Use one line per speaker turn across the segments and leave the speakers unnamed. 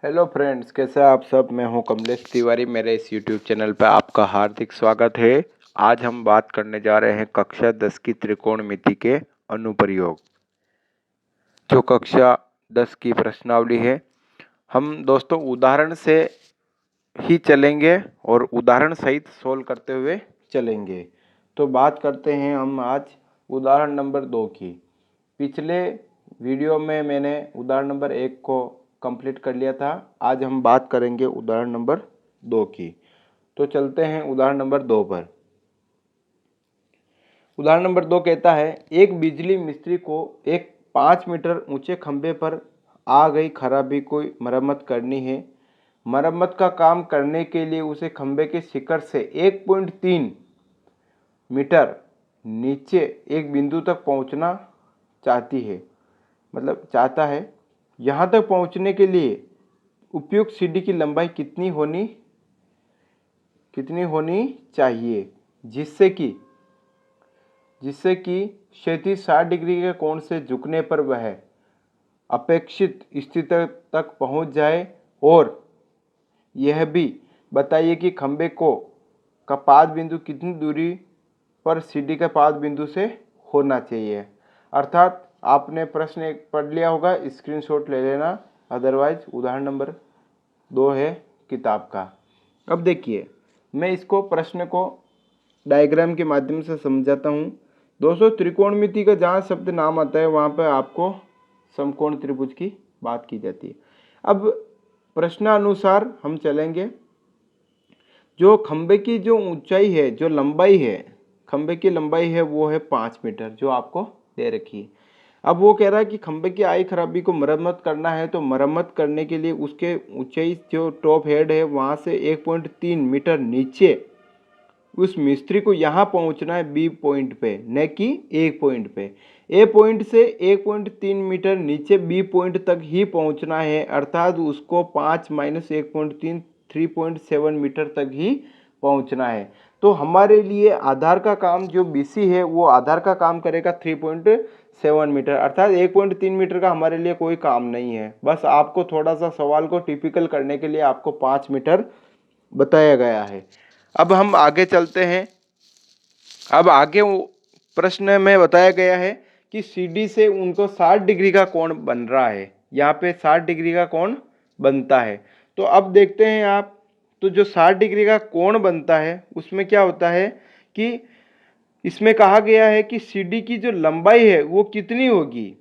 Hello friends, कैसे हैं आप सब। मैं हूं कमलेश तिवारी। मेरे इस यूट्यूब चैनल पर आपका हार्दिक स्वागत है। आज हम बात करने जा रहे हैं कक्षा 10 की त्रिकोणमिति के अनुप्रयोग, जो कक्षा 10 की प्रश्नावली है। हम दोस्तों उदाहरण से ही चलेंगे और उदाहरण सहित सोल्व करते हुए चलेंगे। तो बात करते हैं हम आज उदाहरण नंबर 2 की। पिछले वीडियो में मैंने उदाहरण नंबर 1 को कंप्लीट कर लिया था। आज हम बात करेंगे उदाहरण नंबर 2 की। तो चलते हैं उदाहरण नंबर 2 पर। उदाहरण नंबर 2 कहता है, एक बिजली मिस्त्री को एक 5 मीटर ऊंचे खंभे पर आ गई खराबी को मरम्मत करनी है। मरम्मत का काम करने के लिए उसे खंभे के शिखर से 1.3 मीटर नीचे एक बिंदु तक पहुंचना चाहता है। यहाँ तक पहुंचने के लिए उपयुक्त सीढ़ी की लंबाई कितनी होनी चाहिए, जिससे कि क्षैतिज 60 डिग्री के कोण से झुकने पर वह अपेक्षित स्थिति तक पहुंच जाए। और यह भी बताइए कि खंभे का पाद बिंदु कितनी दूरी पर सीढ़ी के पाद बिंदु से होना चाहिए। अर्थात आपने प्रश्न एक पढ़ लिया होगा, स्क्रीनशॉट ले लेना, अदरवाइज उदाहरण नंबर 2 है किताब का। अब देखिए, मैं इसको प्रश्न को डायग्राम के माध्यम से समझाता हूँ। दोस्तों, त्रिकोणमिति का जहाँ शब्द नाम आता है वहाँ पर आपको समकोण त्रिभुज की बात की जाती है। अब प्रश्नानुसार हम चलेंगे। जो खंबे की जो ऊंचाई है, जो लंबाई है, खंबे की लंबाई है वो है 5 मीटर, जो आपको दे रखी है। अब वो कह रहा है कि खंबे की आई खराबी को मरम्मत करना है। तो मरम्मत करने के लिए उसके ऊंचाई जो टॉप हेड है वहाँ से 1.3 मीटर नीचे उस मिस्त्री को यहाँ पहुँचना है बी पॉइंट पे, न कि ए पॉइंट पे। ए पॉइंट से 1.3 मीटर नीचे बी पॉइंट तक ही पहुँचना है। अर्थात उसको 5 माइनस 1.3 3.7 मीटर तक ही पहुँचना है। तो हमारे लिए आधार का काम जो बीसी है वो आधार का काम करेगा 3.7 मीटर। अर्थात 1.3 मीटर का हमारे लिए कोई काम नहीं है। बस आपको थोड़ा सा सवाल को टिपिकल करने के लिए आपको 5 मीटर बताया गया है। अब हम आगे चलते हैं। अब आगे प्रश्न में बताया गया है कि सीडी से उनको 60 डिग्री का कोण बन रहा है। यहाँ पे 60 डिग्री का कोण बनता है। तो अब देखते हैं आप, तो जो 60 डिग्री का कोण बनता है उसमें क्या होता है कि इसमें कहा गया है कि सीडी की जो लंबाई है वो कितनी होगी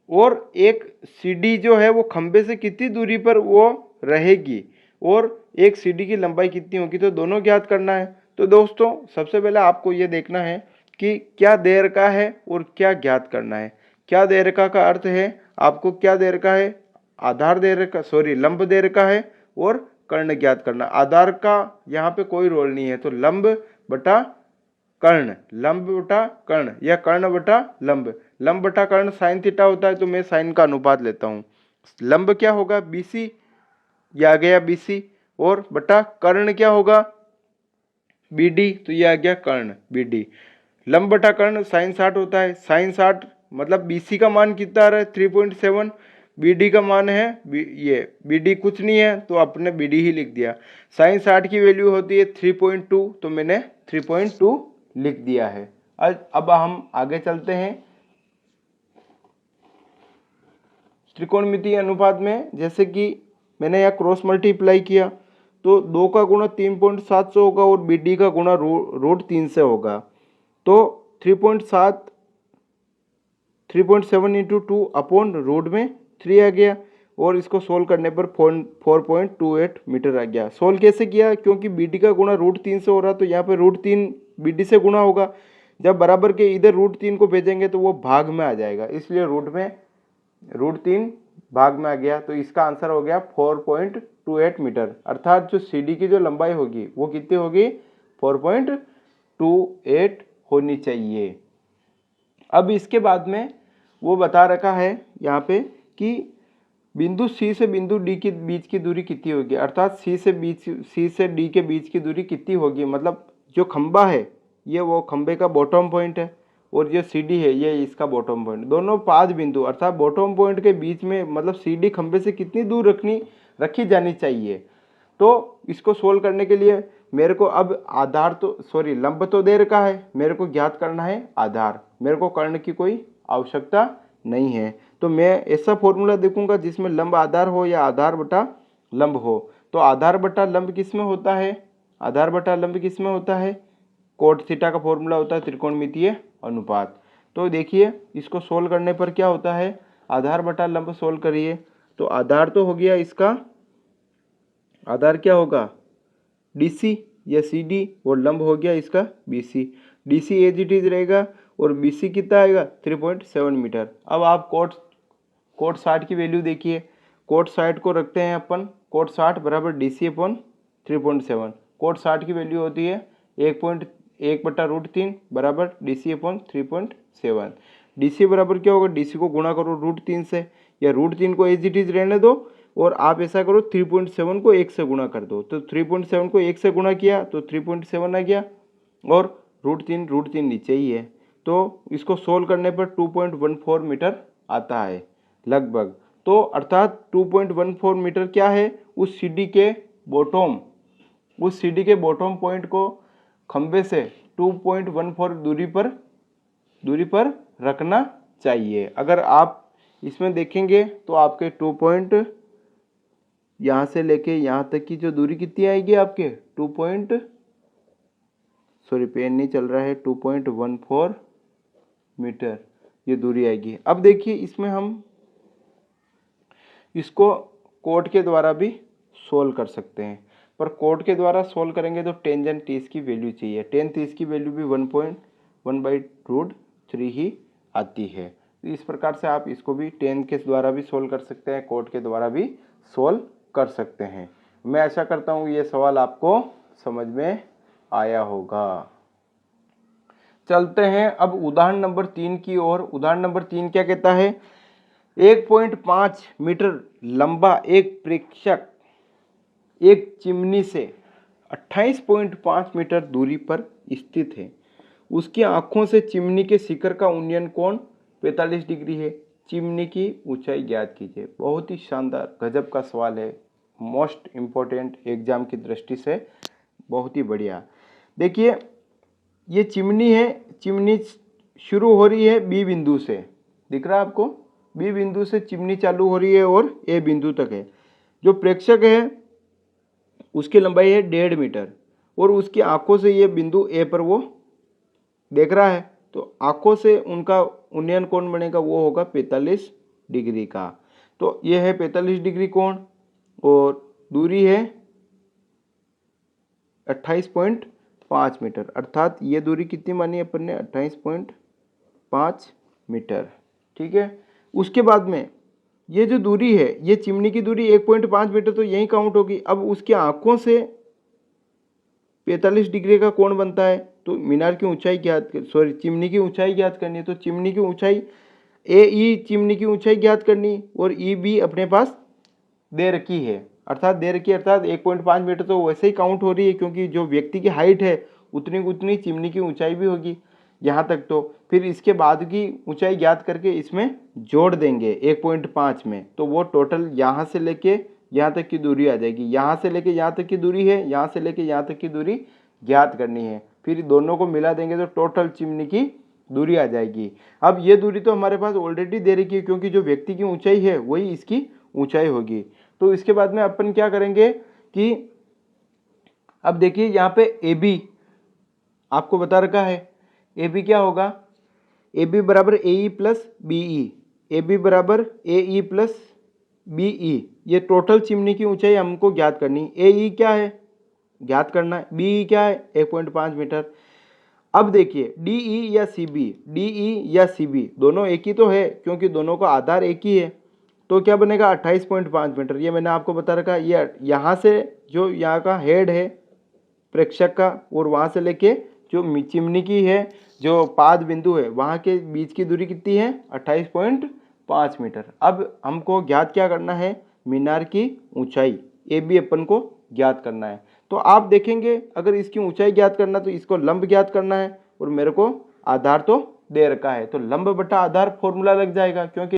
और एक सीडी जो है वो खंबे से कितनी दूरी पर वो रहेगी और एक सीडी की लंबाई कितनी होगी। तो दोनों ज्ञात करना है। तो दोस्तों, सबसे पहले आपको ये देखना है कि क्या दे रखा है और क्या ज्ञात करना है। क्या दे रखा का अर्थ है आपको क्या दे रखा है, आधार दे रखा, लंब दे रखा है और कर्ण ज्ञात करना। आधार का यहाँ पे कोई रोल नहीं है। तो लंब बटा कर्ण, लंब बटा कर्ण या कर्ण बटा लंब। लंब बटा कर्ण साइन थीटा होता है, तो मैं साइन का अनुपात लेता हूँ। लंब क्या होगा, बीसी, ये आ गया बीसी, और बटा कर्ण क्या होगा, बीडी, तो ये आ गया कर्ण बीडी। लंब बटा कर्ण साइन 60 होता है। साइन 60 मतलब बीसी का मान कितना आ रहा है 3.7, बीडी का मान है ये, बीडी कुछ नहीं है तो आपने बीडी ही लिख दिया। साइन 60 की वैल्यू होती है 3.2, तो मैंने 3.2 लिख दिया है। अब हम आगे चलते हैं। त्रिकोणमितीय अनुपात में जैसे कि मैंने यहाँ क्रॉस मल्टीप्लाई किया तो 2 का गुणा 3.7 से होगा और BD का गुणा रूट 3 से होगा। तो 3.7 इंटू 2 अपॉन रूट में 3 आ गया और इसको सोल्व करने पर 4.28 मीटर आ गया। सोल्व कैसे किया, क्योंकि BD का गुणा रूट 3 से हो रहा तो यहाँ पे रूट 3 BD से गुणा होगा। जब बराबर के इधर रूट 3 को भेजेंगे तो वो भाग में आ जाएगा, इसलिए रूट 3 भाग में आ गया। तो इसका आंसर हो गया 4.28 मीटर। अर्थात जो CD की जो लंबाई होगी वो कितनी होगी, 4.28 होनी चाहिए। अब इसके बाद में वो बता रखा है यहाँ पे कि बिंदु C से बिंदु D के बीच की दूरी कितनी होगी। अर्थात C से D के बीच की दूरी कितनी होगी, मतलब जो खंबा है ये वो खंबे का बॉटम पॉइंट है और जो CD है ये इसका बॉटम पॉइंट। दोनों पाद बिंदु अर्थात बॉटम पॉइंट के बीच में, मतलब CD खंबे से कितनी दूर रखी जानी चाहिए। तो इसको सोल्व करने के लिए मेरे को अब आधार तो लंब तो दे रखा है, मेरे को ज्ञात करना है आधार। मेरे को कर्ण की कोई आवश्यकता नहीं है, तो मैं ऐसा फॉर्मूला देखूंगा जिसमें लंब आधार हो या आधार बटा लंब हो। तो आधार बटा लंब किस में होता है? आधार बटा लंब किस में होता है? कोट थीटा का फॉर्मूला होता है त्रिकोणमितीय अनुपात। तो देखिए इसको सोल्व करने पर क्या होता है, आधार बटा लंब सोल्व करिए तो आधार तो हो गया इसका, आधार क्या होगा DC या CD, और लंब हो गया इसका BC। DC as it is रहेगा और BC कितना आएगा 3.7 मीटर। अब आप कोट 60 की वैल्यू देखिए, कोट 60 को रखते हैं अपन, कोट 60 बराबर DC अपॉन 3.7। कोट 60 की वैल्यू होती है 1/√3 बराबर DC अपॉन 3.7। DC बराबर क्या होगा, DC को गुणा करो √3 से, या √3 को एज इट इज रहने दो और आप ऐसा करो 3.7 को 1 से गुणा कर दो। तो 3.7 को 1 से गुणा किया तो 3.7 आ गया, और √3 नीचे ही है, तो इसको सोल्व करने पर 2.14 मीटर आता है लगभग। तो अर्थात 2.14 मीटर क्या है, उस सीडी के बॉटम पॉइंट को खंबे से 2.14 दूरी पर रखना चाहिए। अगर आप इसमें देखेंगे तो आपके 2 पॉइंट यहाँ से लेके यहाँ तक की जो दूरी कितनी आएगी आपके पेन नहीं चल रहा है, 2.14 मीटर ये दूरी आएगी। अब देखिए इसमें हम इसको कोट के द्वारा भी सोल्व कर सकते हैं, पर कोट के द्वारा सोल्व करेंगे तो टेंजेंट 30 की वैल्यू चाहिए। टेन 30 की वैल्यू भी 1.1/√3 ही आती है। तो इस प्रकार से आप इसको भी टेन के द्वारा भी सोल्व कर सकते हैं, कोट के द्वारा भी सोल्व कर सकते हैं। मैं आशा करता हूँ ये सवाल आपको समझ में आया होगा। चलते हैं अब उदाहरण नंबर 3 की ओर। उदाहरण नंबर 3 क्या कहता है, 1.5 मीटर लंबा एक प्रेक्षक एक चिमनी से 28.5 मीटर दूरी पर स्थित है। उसकी आंखों से चिमनी के शिखर का उन्नयन कोण 45 डिग्री है। चिमनी की ऊंचाई ज्ञात कीजिए। बहुत ही शानदार गजब का सवाल है, मोस्ट इम्पोर्टेंट एग्जाम की दृष्टि से बहुत ही बढ़िया। देखिए ये चिमनी है, चिमनी शुरू हो रही है बी बिंदु से, दिख रहा है आपको, बी बिंदु से चिमनी चालू हो रही है और ए बिंदु तक है। जो प्रेक्षक है उसकी लंबाई है 1.5 मीटर और उसकी आंखों से ये बिंदु ए पर वो देख रहा है, तो आंखों से उनका उन्नयन कोण बनेगा वो होगा 45 डिग्री का। तो ये है 45 डिग्री कोण और दूरी है 28.5 मीटर, अर्थात ये दूरी कितनी मानी अपन ने 28.5 मीटर। ठीक है, उसके बाद में ये जो दूरी है, ये चिमनी की दूरी 1.5 मीटर तो यही काउंट होगी। अब उसकी आंखों से 45 डिग्री का कोण बनता है, तो मीनार की ऊंचाई चिमनी की ऊंचाई ज्ञात करनी है। तो चिमनी की ऊंचाई चिमनी की ऊंचाई ज्ञात करनी और बी अपने पास दे रखी है, अर्थात 1.5 मीटर तो वैसे ही काउंट हो रही है, क्योंकि जो व्यक्ति की हाइट है उतनी चिमनी की ऊंचाई भी होगी यहाँ तक। तो फिर इसके बाद की ऊंचाई ज्ञात करके इसमें जोड़ देंगे 1.5 में, तो वो टोटल यहाँ से लेके यहाँ तक की दूरी आ जाएगी। यहाँ से लेके यहाँ तक की दूरी है, यहाँ से लेके यहाँ तक की दूरी ज्ञात करनी है, फिर दोनों को मिला देंगे तो टोटल चिमनी की दूरी आ जाएगी। अब ये दूरी तो हमारे पास ऑलरेडी दे रखी है, क्योंकि जो व्यक्ति की ऊंचाई है वही इसकी ऊंचाई होगी। तो इसके बाद में अपन क्या करेंगे कि अब देखिए यहाँ पे ए बी आपको बता रखा है, ए बी क्या होगा, ए बी बराबर A E plus B E, A B बराबर ए ई प्लस बी ई, ये टोटल चिमनी की ऊंचाई हमको ज्ञात करनी। ए ई क्या है ज्ञात करना है, बी ई क्या है 1.5 मीटर। अब देखिए डी ई या सी बी दोनों एक ही तो है, क्योंकि दोनों का आधार एक ही है, तो क्या बनेगा 28.5 मीटर। ये मैंने आपको बता रखा है। ये यहाँ से जो यहाँ का हेड है प्रेक्षक का और वहाँ से लेके जो चिमनी की है जो पाद बिंदु है वहाँ के बीच की दूरी कितनी है 28.5 मीटर। अब हमको ज्ञात क्या करना है, मीनार की ऊंचाई ए बी अपन को ज्ञात करना है। तो आप देखेंगे अगर इसकी ऊंचाई ज्ञात करना तो इसको लंब ज्ञात करना है, और मेरे को आधार तो दे रखा है, तो लंब बटा आधार फॉर्मूला लग जाएगा। क्योंकि